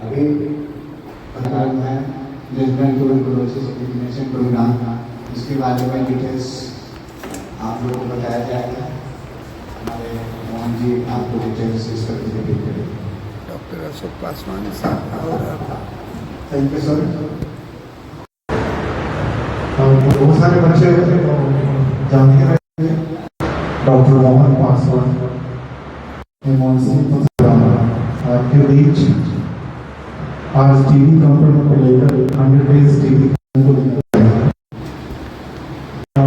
आगे प्रोग्राम है general tuberculosis elimination programme का, इसके बारे में डिटेल्स आप लोगों को बताया जाएगा। हमारे मोहन जी आपको डिटेल्स इस पर रिपीट करेंगे। डॉक्टर अशोक पासवान साहब और थैंक यू सर। बहुत सारे बच्चे जानते रहेंगे डॉक्टर मोहन पासवान आपके बीच आज टीबी कंपनी को लेकर 100 डेज टीबी को लेकर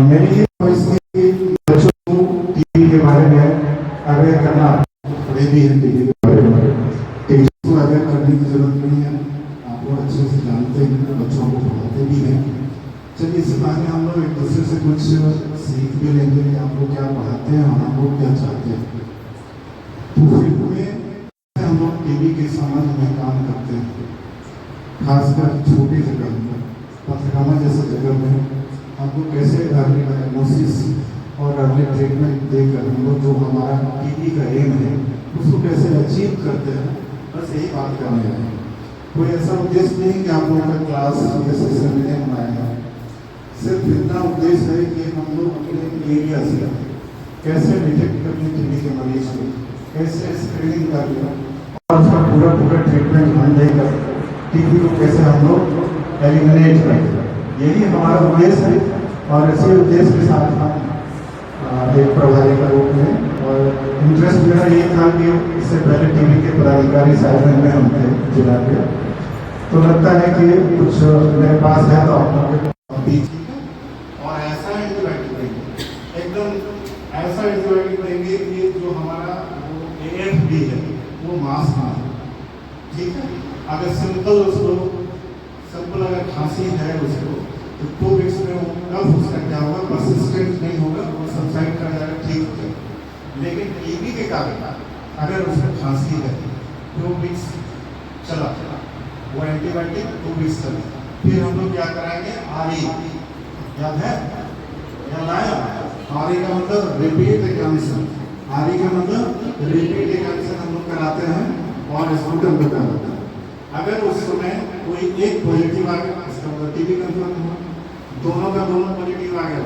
मेरी बच्चों को टीबी के बारे में अवेयर करना भी है। टीबी के बारे में टीचर्स को अवेयर करने की जरूरत नहीं है, आप लोग अच्छे से जानते हैं, बच्चों को पढ़ाते भी हैं। चलिए इस बहाने हम लोग एक दूसरे से कुछ सीख भी लेंगे कि आप लोग क्या पढ़ाते हैं और हम लोग क्या चाहते हैं। तो फिर में हम लोग टीबी के संबंध में काम करते हैं, खासकर छोटी जगह में, पथरामा जैसे जगह में हम लोग कैसे अर्ली डायग्नोसिस और अर्ली ट्रीटमेंट देकर हम लोग जो हमारा टीबी का एम है उसको कैसे अचीव करते हैं, बस यही बात करने हैं। कोई ऐसा उद्देश्य नहीं कि आप लोगों का क्लास या सेशन में बनाएगा, सिर्फ इतना उद्देश्य है कि हम लोग अपने एरिया से कैसे डिटेक्ट करने टीबी के मरीज को, कैसे स्क्रीनिंग कर और उसका पूरा ट्रीटमेंट ध्यान देकर टीबी को कैसे हम लोग एलिमिनेट करें, यही हमारा उद्देश्य है। और इसी उद्देश्य के साथ हम एक प्रभारी के रूप में और इंटरेस्ट मेरा ये था कि इससे पहले टीबी के पदाधिकारी साइड में हम थे जिला के, तो लगता है कि कुछ मेरे पास है तो आप लोग और ऐसा एंटीबायोटिक देंगे, एकदम ऐसा एंटीबायोटिक देंगे कि जो हमारा AFB है वो मास ना हो, ठीक है। अगर सिंपल अगर खांसी है उसको तो 2 वीक्स में वो कब उसका क्या होगा, परसिस्टेंट नहीं होगा, वो सबसाइड कर जाएगा, ठीक हो जाएगा। लेकिन टीबी के कारण अगर उसमें खांसी है 2 वीक्स चला वो एंटीबायोटिक 2 वीक्स चले, फिर हम लोग क्या कराएंगे, RE याद है या लाया, RE का मतलब रिपीट एग्जामिनेशन, RE का मतलब रिपीट एग्जामिनेशन हम लोग कराते हैं और स्कूटर पे कराते हैं। अगर उस समय कोई एक पॉजिटिव आ गया इसका मतलब टीबी कंफर्म हुआ, दोनों का दोनों पॉजिटिव आ गया,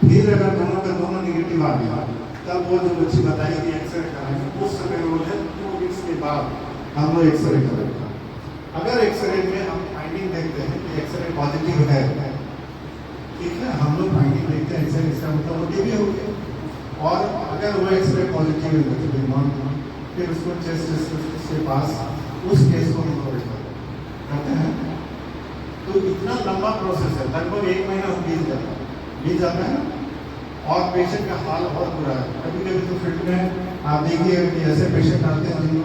फिर अगर दोनों का दोनों निगेटिव आ गया तब वो जो बच्ची बताई कि एक्सरे कराएंगे, उस समय रोल है 2 वीक्स के बाद हम लोग एक्सरे करेंगे। अगर एक्सरे में हम फाइंडिंग देखते हैं कि एक्सरे पॉजिटिव है, ठीक है, हम लोग फाइंडिंग देखते हैं एक्सरे, इसका मतलब वो टीबी हो गया। और अगर वो एक्सरे पॉजिटिव है फिर उसको चेस्ट के पास उस केस को हम करते हैं। तो इतना लंबा प्रोसेस है, लगभग 1 महीना बीत जाता है और पेशेंट का हाल बहुत बुरा है। कभी कभी तो फील्ड में आप देखिए कि ऐसे पेशेंट आते हैं जिनको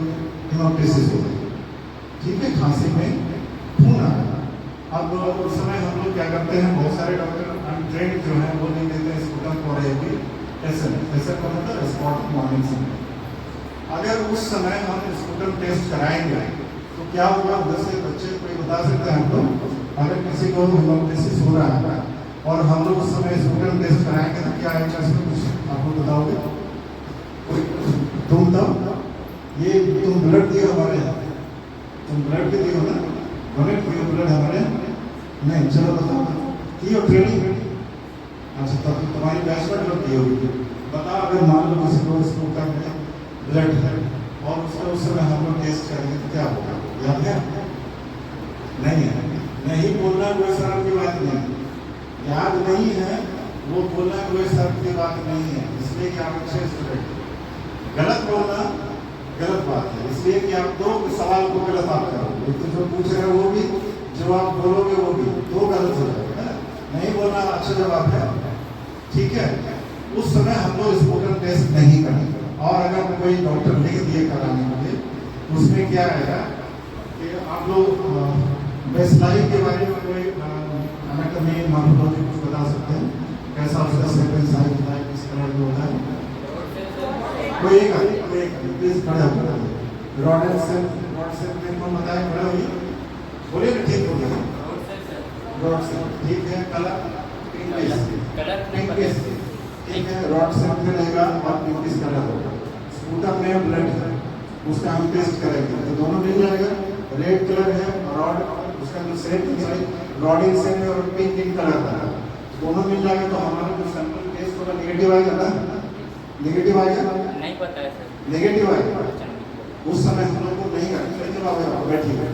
हेमोप्टिसिस हो गई, ठीक है, खांसी में खून आ रहा है। अब उस समय हम लोग क्या करते हैं, बहुत सारे डॉक्टर अनट्रेंड जो हैं वो नहीं देते हैं स्कूटर और ऐसा का मतलब स्पॉट मॉर्निंग समय। अगर उस समय हम स्कूटर टेस्ट कराएंगे तो क्या होगा, 10 बच्चे कोई बता सकते हैं हमको, अगर किसी को हेमोप्टिसिस हो रहा है और हम लोग उस समय स्कूटर टेस्ट कराएंगे तो क्या है, कुछ आपको बताओगे तुम, तब ये तुम ब्लड दिए हमारे यहाँ, तुम ब्लड भी दिए हो ना, डोनेट किए ब्लड हमारे नहीं, चलो बताओ की हो ट्रेनिंग, अच्छा तब तुम्हारी बैच में ब्लड दिए होगी, बताओ अगर मान लो किसी को स्कूटर में ब्लड है और उसका उस समय हम लोग टेस्ट करेंगे तो क्या होगा, याद है? नहीं है, नहीं बोलना कोई शर्म की बात नहीं है, याद नहीं है वो बोलना कोई शर्म की बात नहीं है, इसलिए कि आप अच्छे स्टूडेंट, गलत बोलना गलत बात है, इसलिए कि आप 2 सवाल को गलत आप करोगे, तो जो पूछ रहे हैं वो भी, जो आप बोलोगे वो भी 2 गलत हो जाएगा। नहीं बोलना अच्छा जवाब है, ठीक है। उस समय हम लोग स्पोकन टेस्ट नहीं करेंगे। और अगर कोई डॉक्टर लिख दिए कराने के लिए उसमें क्या आएगा कि आप लोग बेसलाइन के बारे में कोई एनाटॉमी मॉर्फोलॉजी कुछ बता सकते हैं, कैसा उसका सीक्वेंस है, किस तरह का होता है, कोई एक प्लीज खड़ा होगा, रॉड सेल में कौन बताए, खड़ा हुई बोलिए ना, ठीक हो गया, रॉड सेल ठीक है, कलर पिंकिश, ठीक है, रॉड सेल में रहेगा और पिंकिश कलर होगा, स्पूटम में ब्लड है उसका हम टेस्ट करेंगे तो दोनों मिल जाएगा, रेड रॉड उसका जो सेम रॉड इन सेम और पिंक इन कलर का दोनों मिल जाएगा तो हमारा जो सैंपल टेस्ट होगा नेगेटिव आएगा ना, नेगेटिव आएगा, नहीं पता है सर। नेगेटिव आएगा। उस समय हम लोग को नहीं करना, जब आप बैठिए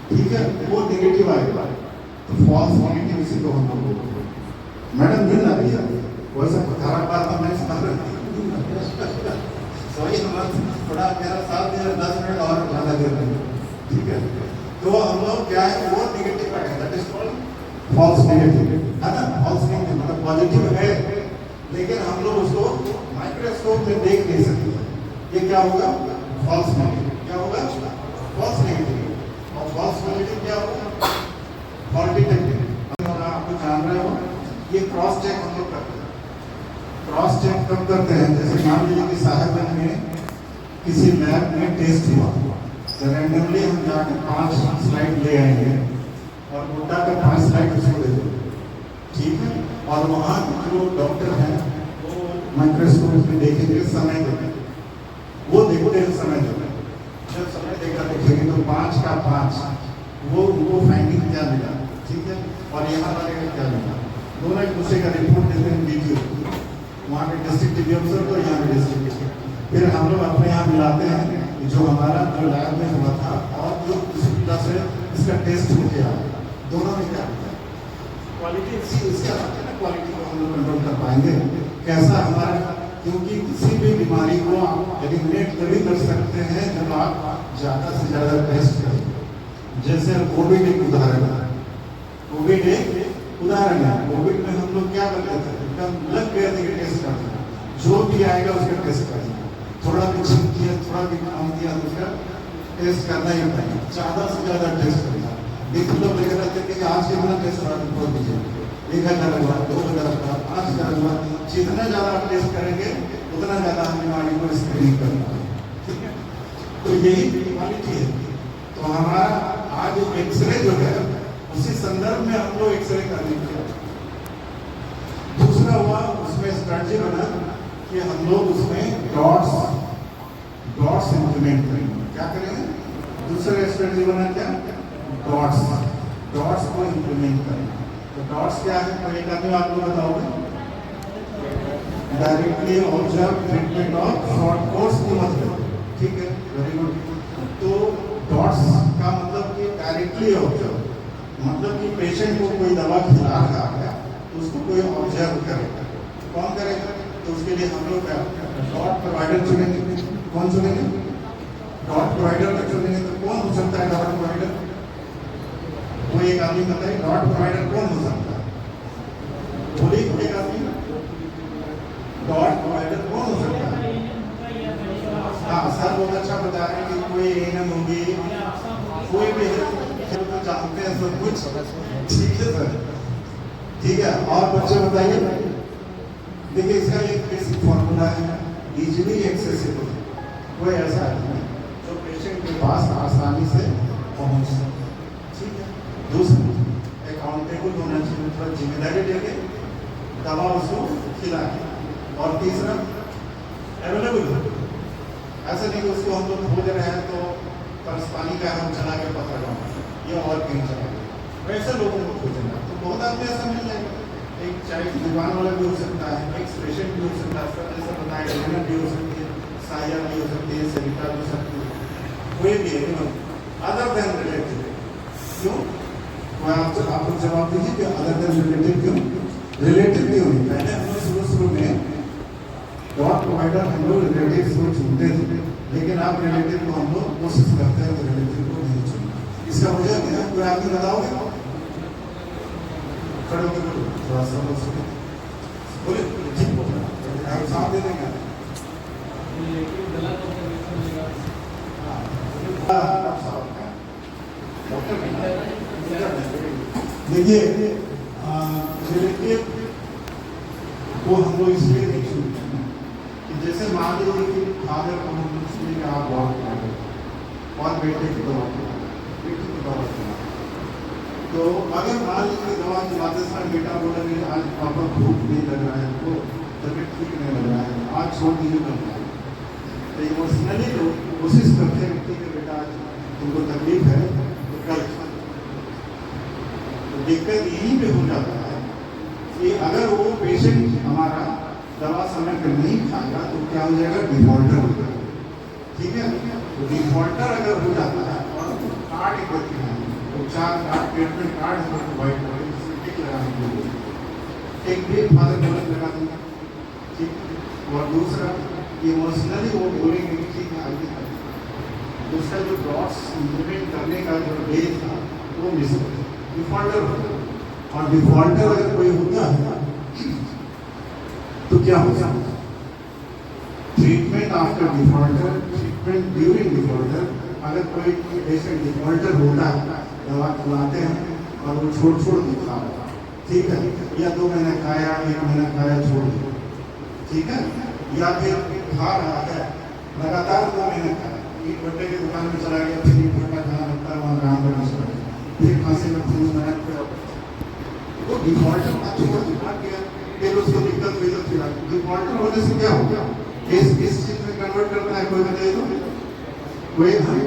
ठीक है, वो नेगेटिव आएगा तो फॉल्स नेगेटिव इसी को हम लोग मैडम नींद आ रही है वैसा खराब बात हम नहीं समझ रहे सॉरी हमारा थोड़ा मेरा 7 या 10 मिनट और ज़्यादा देर नहीं, ठीक है। तो हम लोग क्या है वो नेगेटिव आएगा, that is called false negative, है ना। फॉल्स नेगेटिव मतलब पॉजिटिव है लेकिन हम लोग उसको माइक्रोस्कोप में देख नहीं सकते, ये क्या होगा फॉल्स नेगेटिव, क्या होगा फॉल्स नेगेटिव। और फॉल्स नेगेटिव क्या होगा फॉल्टी नेगेटिव। आपको जान रहे हो ये क्रॉस चेक हम लोग करते हैं। क्रॉस चेक कब करते हैं, जैसे मान लीजिए कि साहेबगंज में किसी लैब में टेस्ट हुआ तो रैंडमली हम जाकर 5 स्लाइड ले आएंगे और मुद्दा का 5 स्लाइड उसको दे देंगे, ठीक है। और वहाँ जो डॉक्टर हैं वो माइक्रोस्कोप में देखेंगे, समय देंगे, वो देखते हैं समय देंगे, जब समय देगा देखेंगे तो 5 का 5 वो उनको फाइंडिंग क्या मिला, ठीक है। और यहाँ वाले का क्या मिला, दोनों एक दूसरे का रिपोर्ट देते हैं वीडियो, वहाँ के डिस्ट्रिक्ट टीवी अफसर को यहाँ के डिस्ट्रिक्ट, फिर हम लोग अपने यहाँ मिलाते हैं जो हमारा जो लैब में हुआ था और जो सुविधा से इसका टेस्ट हो गया, दोनों में क्या होता है क्वालिटी, इसके आते ना क्वालिटी को हम लोग कंट्रोल कर पाएंगे कैसा हमारा, क्योंकि किसी भी बीमारी को आप एलिमिनेट तभी कर सकते हैं जब आप ज़्यादा से ज़्यादा टेस्ट करें। जैसे कोविड एक उदाहरण है, कोविड एक उदाहरण है। कोविड में हम लोग क्या करते थे, एकदम लग गए थे टेस्ट करते हैं, जो भी आएगा उसका टेस्ट करेंगे, थोड़ा भी छिप किया थोड़ा भी काम किया तो उसका टेस्ट करना ही होता है, ज़्यादा से ज़्यादा टेस्ट करना। देखो लोग लेकर रहते थे कि आज के बिना टेस्ट कर दीजिए, 1000 हुआ 2000 हुआ 5000 हुआ, जितना ज़्यादा आप टेस्ट करेंगे उतना ज़्यादा हम बीमारी को स्क्रीनिंग कर पाएंगे, ठीक है। तो यही क्वालिटी है। तो हमारा आज एक्सरे जो है उसी संदर्भ में हम लोग एक्सरे करने के दूसरा हुआ उसमें स्ट्रैटेजी बना कि हम लोग उसमें डॉट्स इंप्लीमेंट करेंगे। क्या करेंगे, दूसरा स्ट्रैटेजी बना क्या, डॉट्स को इंप्लीमेंट करेंगे। तो डॉट्स क्या है, तो एक आदमी आप लोग बताओगे, directly observe treatment of short course की मतलब, ठीक है, वेरी गुड। तो डॉट्स का मतलब कि डायरेक्टली ऑब्जर्व, मतलब कि पेशेंट को कोई दवा खिला रहा है तो उसको कोई ऑब्जर्व करेगा, कौन करेगा, तो उसके लिए हम लोग डॉट प्रोवाइडर चुनेंगे। कौन चुनेंगे, डॉट प्रोवाइडर को चुनेंगे। तो कौन हो सकता है डॉट प्रोवाइडर, वो एक आदमी बताइए डॉट प्रोवाइडर कौन हो सकता है, बोलिए एक आदमी डॉट प्रोवाइडर कौन हो सकता है। हाँ सर बहुत अच्छा बता रहे हैं कि कोई एएनएम होगी, कोई भी तो जानते हैं सब कुछ, ठीक है सर, ठीक है। और बच्चे बताइए, देखिए इसका एक बेसिक फॉर्मूला है, इजीली एक्सेसिबल, कोई ऐसा है जो पेशेंट के पास आसानी से पहुंच सके, ठीक है। दूसरा अकाउंटेबल होना चाहिए, थोड़ा जिम्मेदारी लेके दवा उसको खिलाए। और तीसरा अवेलेबल हो, ऐसा नहीं कि उसको हम लोग खोज रहे हैं तो बस पानी का हम चला के पकड़ रहा हूँ ये और कहीं चला गया, वैसे लोगों को खोजना तो बहुत आदमी ऐसा मिल जाएगा। एक चाहे दुकान वाला भी हो सकता है, एक पेशेंट भी हो सकता है, सर जैसा बताया लेना भी हो सकती है, साया भी हो सकती है, सरिता भी हो सकती है, कोई भी है अदर देन रिलेटिव। क्यों, मैं आप लोग जवाब दीजिए कि अदर देन रिलेटिव क्यों, रिलेटिव क्यों नहीं। पहले हम लोग शुरू में डॉट प्रोवाइडर हम लोग रिलेटिव को चुनते थे, लेकिन आप रिलेटिव को हम लोग कोशिश करते हैं तो रिलेटिव को नहीं चुनना। इसका वजह क्या है, कोई आदमी बताओगे, खड़े होकर बोलो, थोड़ा सा बोले ठीक बोलना, साथ दे देंगे। देखिए रिलेटिव को हम लोग इसलिए नहीं चुनते हैं कि जैसे मान लीजिए कि फादर को हम इसलिए आप बहुत मांगे और बेटे की दवा बेटी की दवा तो अगर मान लीजिए दवा खिलाते समय बेटा बोला कि आज पापा भूख नहीं लग रहा है, तो तबीयत ठीक नहीं लग रहा है, आज छोड़ दीजिए करना है, तो इमोशनली लोग कोशिश करते हैं कि बेटा आज तुमको तकलीफ है तो कल दिक्कत यहीं पे हो जाता है कि अगर वो पेशेंट हमारा दवा समय पर नहीं खाएगा तो क्या हो जाएगा, डिफॉल्टर हो जाएगा। ठीक है, तो डिफॉल्टर अगर हो जाता है और कार्ड एक व्यक्ति है तो 4 कार्ड ट्रीटमेंट कार्ड है प्रोवाइड करें, जिसमें टिक लगाने के लिए एक भी फादर गलत लगा देंगे। ठीक, और दूसरा इमोशनली वो बोलेंगे कि ठीक है आगे करें, उसका जो डॉट्स इम्प्लीमेंट करने का जो डे था वो मिस हो गया, डिफॉल्टर होता है। और डिफॉल्टर अगर कोई होता है तो क्या होता है, treatment after defaulter, treatment during defaulter, अगर कोई पेशेंट डिफॉल्टर होता है दवा खिलाते हैं और वो छोड़ के खा रहा है, ठीक है, या 2 महीने खाया 1 महीना खाया छोड़ दिया, ठीक है, या फिर खा रहा है लगातार 2 महीने खाया, ईट भट्टे की दुकान में चला गया, फिर ईट भट्टा जहाँ लगता है वहाँ काम करना शुरू किया, फिर खांसी में फ्लू में तो डिफॉल्टर का छोड़ दिया, फिर उसको दिक्कत हुई तो फिर डिफॉल्टर होने से क्या हो गया, इस चीज में कन्वर्ट करता है, कोई बताइए तो कोई नहीं,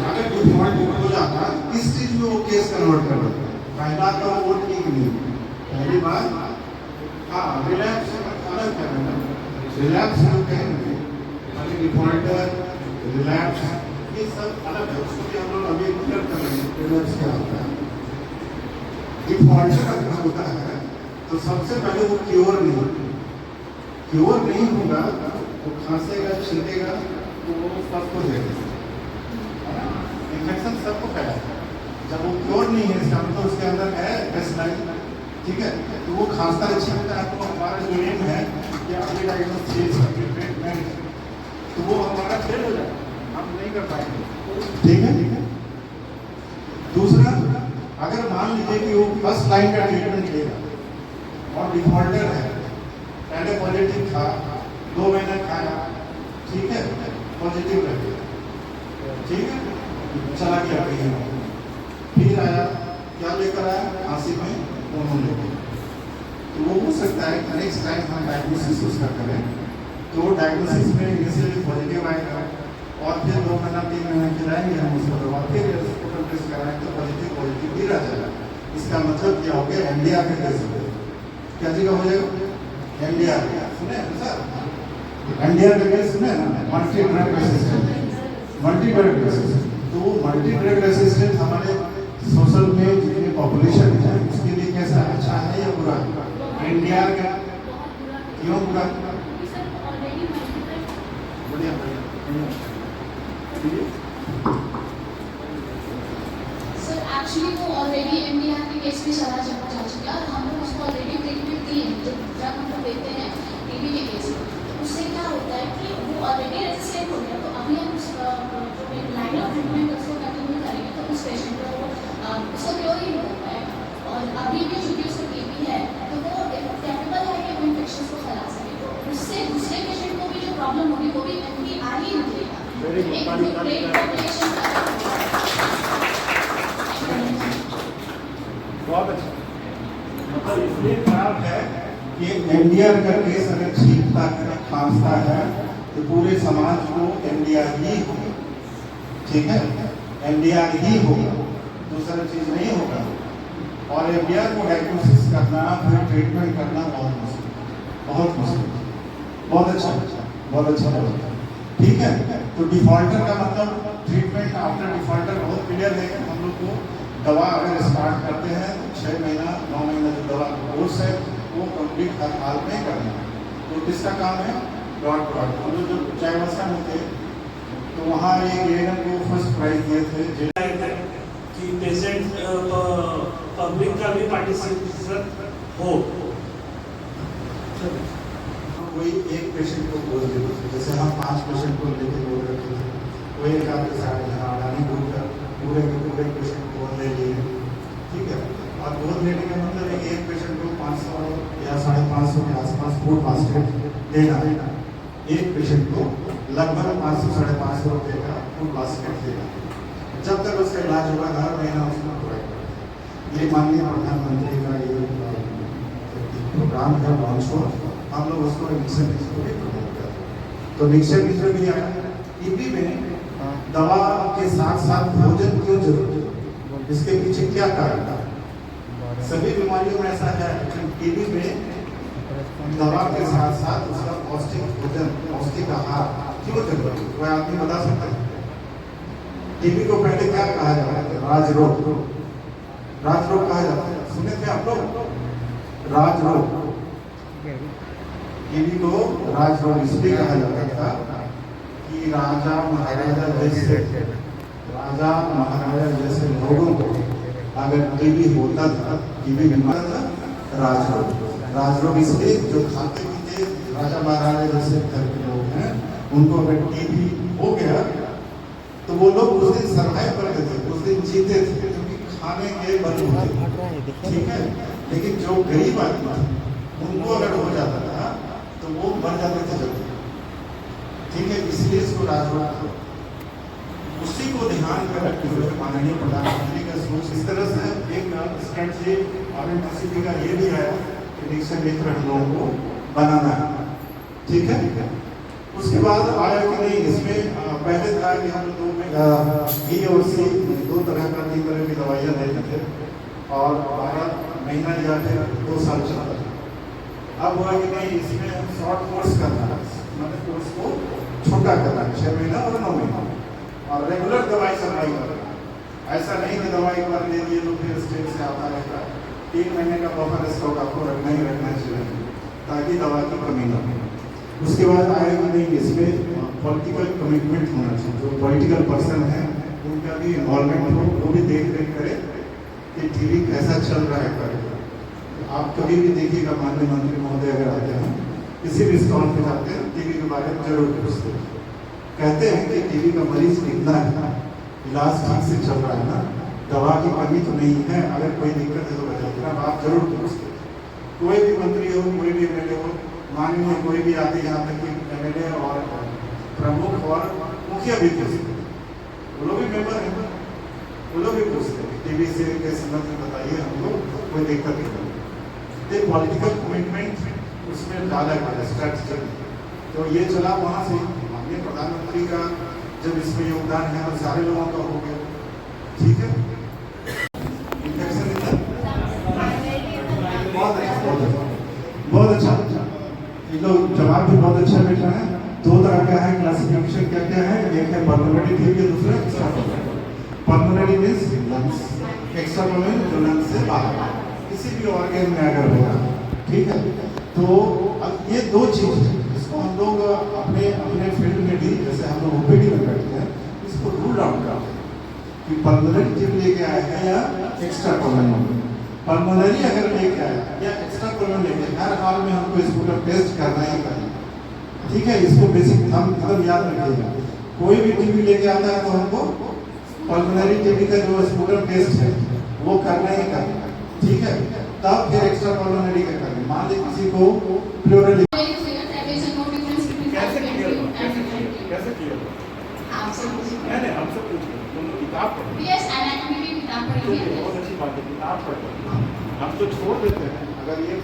अगर डिफॉल्ट हो जाता किस चीज में वो केस कन्वर्ट कर देता है, पहला तो वो ठीक नहीं, पहली बात हाँ रिलैप्स अलग करना, रिलैप्स हम कहेंगे, अभी डिफॉल्टर रिलैप्स ये सब अलग है, उसको भी हम लोग अभी क्लियर कर रहे हैं रिलैप्स क्या होता है। डिफॉल्टर अगर होता है तो सबसे पहले वो क्योर नहीं होगा, वो खांसेगा छींकेगा तो वो स्वस्थ हो जाएगा, इन्फेक्शन सबको फैलाएगा। जब वो क्योर नहीं है इसका मतलब उसके अंदर है बेसलाइन, ठीक है, तो वो खांसता छींकता है तो हमारा जो एम है कि अगले डायग्नोसिस ट्रीटमेंट तो वो हमारा फेल हो जाएगा, हम नहीं कर पाएंगे। ठीक है, दूसरा अगर मान लीजिए कि वो फर्स्ट लाइन का ट्रीटमेंट लेगा और डिफॉल्टर है, पहले पॉजिटिव था 2 महीने खाया, ठीक है, पॉजिटिव रह गया, ठीक है, चला गया कहीं, फिर आया क्या लेकर आया, खांसी में दोनों लेकर, तो वो हो सकता है कि नेक्स्ट टाइम हम डायग्नोसिस उसका करें तो डायग्नोसिस में इनिशियली पॉजिटिव आएगा और फिर 2 महीना 3 महीना खिलाएंगे हम उसको दवा, फिर रिपोर्ट टेस्ट कराएंगे तो पॉजिटिव भी रह जाएगा। इसका मतलब क्या हो गया, एनडीआर के केस हो गया, क्या जी का हो जाएगा, एनडीआर सुने सर, एनडीआर का केस सुने ना, मल्टी ड्रग रेसिस्टेंट, तो वो मल्टी ड्रग रेसिस्टेंट हमारे सोशल में जितनी पॉपुलेशन है उसके लिए कैसा, अच्छा है या बुरा, एनडीआर का क्यों बुरा, बढ़िया सर एक्चुअली वो ऑलरेडी एमडीआर के केस में चला जा चुका है और हम लोग उसको ऑलरेडी ट्रीटमेंट दिए हैं, जब हम लोग देते हैं टीबी के केस में तो उससे क्या होता है कि वो ऑलरेडी रेजिस्टेंट हो गया, तो अभी हम जो लाइन ऑफ ट्रीटमेंट उसको कंटिन्यू करेंगे तो उस पेशेंट को उसको क्योर ही नहीं हो पाएगा, और अभी भी चूँकि उसको टीबी है तो वो कैपेबल है कि वो इन्फेक्शन को फैला सके, तो उससे दूसरे पेशेंट को भी जो प्रॉब्लम होगी वो भी एमडीआर ही निकलेगा। बहुत अच्छा, मतलब इसलिए खराब है कि एनडीआर का केस अगर छींकता है खांसता है तो पूरे समाज को एनडीआर ही होगा, ठीक है, एनडीआर ही होगा, दूसरा चीज नहीं होगा, और एनडीआर को डायग्नोसिस करना फिर ट्रीटमेंट करना बहुत मुश्किल, बहुत अच्छा, ठीक है। तो डिफॉल्टर का मतलब ट्रीटमेंट आफ्टर डिफॉल्टर बहुत क्लियर है कि हम लोग को दवा अगर स्टार्ट करते हैं तो 6 महीना 9 महीना जो दवा कोर्स है वो कंप्लीट हर हाल में करना है, तो किसका काम है, डॉट हम लोग जब चाईबासा में थे तो वहाँ एक एएनएम को फर्स्ट प्राइज दिए थे कि पेशेंट पब्लिक का भी पार्टिसिपेशन हो, कोई एक पेशेंट को बोल देते थे, जैसे हम 5 पेशेंट को लेके बोल रखे थे, कोई एक आपके साथ अडानी ग्रुप का पूरे पेशेंट को ले लिए, ठीक है, और गोद लेने का मतलब है एक पेशेंट को 500 या 550 के आसपास फूड बास्केट देना, एक पेशेंट को लगभग 500-550 रुपये का फूड बास्केट देना, जब तक उसका इलाज होगा हर महीना उसको प्रोवाइड करें। ये माननीय प्रधानमंत्री का ये प्रोग्राम है लॉन्च हुआ, हम लोग उसको निक्सन भी प्रमोट करते हैं, तो निक्सन भी आया, टीबी में दवा के साथ साथ भोजन क्यों जरूरी है, इसके पीछे क्या कारण था? सभी बीमारियों में ऐसा है, लेकिन टीबी में दवा के साथ साथ उसका पौष्टिक भोजन, पौष्टिक आहार क्यों जरूरत है? कोई आदमी बता सकता है? टीबी को पहले क्या कहा जाता है? राजरोग। राजरोग कहा जाता है, सुने थे आप लोग? राजरोग। टीबी को राजरोग इसलिए कहा जाता था कि राजा महाराजा जैसे लोगों को अगर टीबी होता था, टीबी बीमार था, राजरोग। राजरोग इसलिए जो खाते पीते राजा महाराजा जैसे घर के लोग हैं, उनको अगर टीबी हो गया तो वो लोग उस दिन सर्वाइव करते थे, उस दिन जीते थे, क्योंकि खाने के बल होते, ठीक है। लेकिन जो गरीब आदमी थे उनको अगर हो जाता था तो वो मर जाते थे जल्दी, ठीक है। इसलिए इसको राजरोग, उसी को ध्यान में रखते हुए माननीय प्रधानमंत्री का सोच इस तरह से एक स्ट्रेटजी RNTCP का ये भी आया कि डिक्शन मित्र हम लोगों को बनाना है, ठीक है। उसके बाद आया कि नहीं, इसमें पहले था कि हम दो में B और C दो तरह का 3 तरह की दवाइयाँ देते थे और 12 महीना या फिर 2 साल चलता था। अब हुआ कि नहीं, इसमें शॉर्ट कोर्स करना है, मतलब कोर्स को छोटा करना है, 6 महीना और 9 महीना, और रेगुलर दवाई सप्लाई करना। ऐसा नहीं कि दवाई एक बार दे दिए तो फिर स्टेट से आता रहेगा। 3 महीने का बफर स्टॉक आपको रखना ही रखना चाहिए ताकि दवा की कमी न हो। उसके बाद आएगा नहीं, इसमें पॉलिटिकल कमिटमेंट होना चाहिए, जो पॉलिटिकल पर्सन है उनका भी इन्वॉल्वमेंट हो, वो भी देख रेख करे कि टीबी कैसा चल रहा है करके। आप कभी भी देखिएगा, माननीय मंत्री महोदय अगर आते हैं, किसी भी स्टॉल पे जाते हैं, टीबी के बारे में जरूर पूछते हैं, कहते हैं कि टीबी का मरीज कितना है, इलाज ठीक से चल रहा है ना, दवा की कमी तो नहीं है, अगर कोई दिक्कत है तो बताइए। आप जरूर पूछते, कोई भी मंत्री हो, कोई भी MLA हो, माननीय कोई भी आते, यहाँ तक कि MLA और प्रमुख और मुखिया भी पूछते, वो लोग भी मेंबर हैं, वो लोग भी पूछते टीबी से के संबंध में बताइए, हमको कोई दिक्कत नहीं। एक पॉलिटिकल कमिटमेंट उसमें डाला गया स्ट्रेटजी, तो ये चला वहाँ से। माननीय प्रधानमंत्री का जब इसमें योगदान है और सारे लोगों का हो गया, ठीक है। इन्फेक्शन बहुत अच्छा, ये लोग जवाब भी बहुत अच्छा बैठा है। 2 तरह का है क्लासिफिकेशन, क्या क्या है? एक है पल्मोनरी टीबी, दूसरा extra pulmonary. Pulmonary means lungs, extra pulmonary जो लंग्स से बाहर किसी भी ऑर्गन में अगर होगा, ठीक है। तो अब ये 2 चीज है, इसको हम लोग अपने फील्ड में भी, जैसे हम लोग OPD में करते हैं, इसको रूल आउट करते हैं कि पल्मोनरी टीबी लेके आए हैं या एक्स्ट्रा पल्मोनरी। पल्मोनरी अगर लेके आया या एक्स्ट्रा पल्मोनरी लेके, हर हाल में हमको इसको टेस्ट करना ही करना, ठीक है। इसको बेसिक हम एकदम याद रखिएगा, कोई भी टीबी लेके आता है तो हमको पल्मोनरी टीबी का जो स्पूटम टेस्ट है वो करना ही करना, ठीक है। तब फिर एक्स्ट्रा पल्मोनरी का करना। मान लीजिए किसी को प्लूरल Yes, anatomy की किताब पढ़ी है। बहुत अच्छी बात है, किताब पढ़ते हैं, हम तो छोड़ देते हैं अगर ये